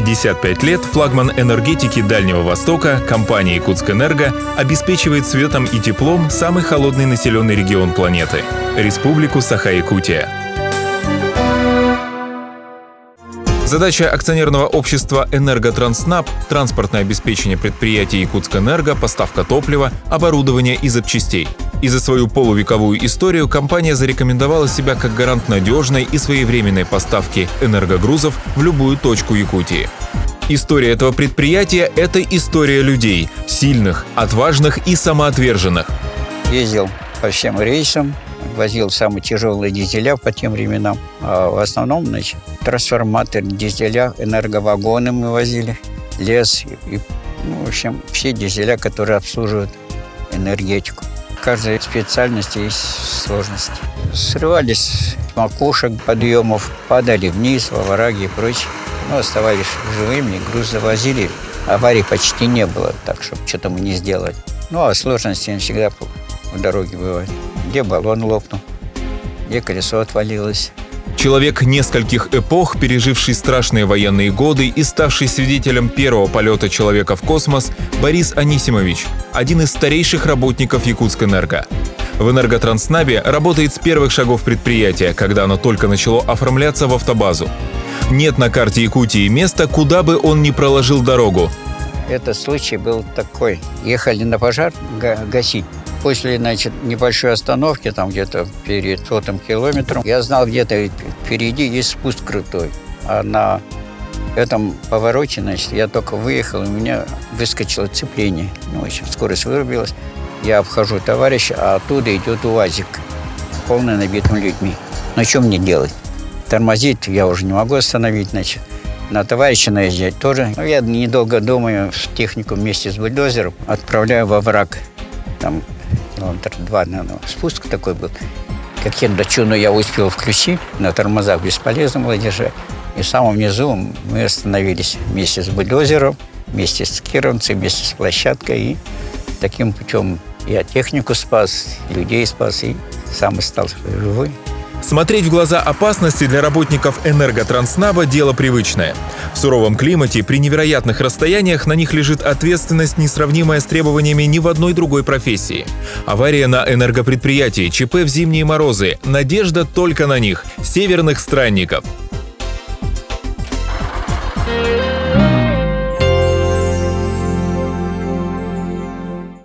55 лет флагман энергетики Дальнего Востока, компания «Якутскэнерго», обеспечивает светом и теплом самый холодный населенный регион планеты – Республику Саха-Якутия. Задача акционерного общества «Энерготранснаб» – транспортное обеспечение предприятий «Якутскэнерго», поставка топлива, оборудования и запчастей. И за свою полувековую историю компания зарекомендовала себя как гарант надежной и своевременной поставки энергогрузов в любую точку Якутии. История этого предприятия – это история людей – сильных, отважных и самоотверженных. Ездил по всем рейсам, возил самые тяжелые дизеля по тем временам. А в основном, трансформаторы, дизеля, энерговагоны мы возили, лес и в общем, все дизеля, которые обслуживают энергетику. В каждой специальности есть сложности. Срывались с макушек подъемов, падали вниз, во овраги и прочее. Но оставались живыми, груз завозили. Аварий почти не было, так чтобы что-то мы не сделали. Ну, а сложности всегда в дороге бывают. Где баллон лопнул, где колесо отвалилось. Человек нескольких эпох, переживший страшные военные годы и ставший свидетелем первого полета человека в космос, Борис Анисимович – один из старейших работников Якутскэнерго. В «Энерготранснабе» работает с первых шагов предприятия, когда оно только начало оформляться в автобазу. Нет на карте Якутии места, куда бы он ни проложил дорогу. Этот случай был такой. Ехали на пожар гасить. После, небольшой остановки, там где-то перед 100-м километром, я знал, где-то впереди есть спуск крутой. А на этом повороте, я только выехал, у меня выскочило сцепление. Скорость вырубилась. Я обхожу товарища, а оттуда идет УАЗик, полный набитым людьми. Ну, что мне делать? Тормозить я уже не могу остановить, На товарища наезжать тоже. Но я, недолго думаю, в технику вместе с бульдозером отправляю во враг. Там километр 2, наверное, спуск такой был. Как я успел включить, на тормозах бесполезно было держать. И в самом низу мы остановились вместе с бульдозером, вместе с кировцем, вместе с площадкой. И таким путем я технику спас, людей спас, и сам остался живой. Смотреть в глаза опасности для работников «Энерготранснаба» – дело привычное. В суровом климате, при невероятных расстояниях на них лежит ответственность, несравнимая с требованиями ни в одной другой профессии. Авария на энергопредприятии, ЧП в зимние морозы – надежда только на них – северных странников.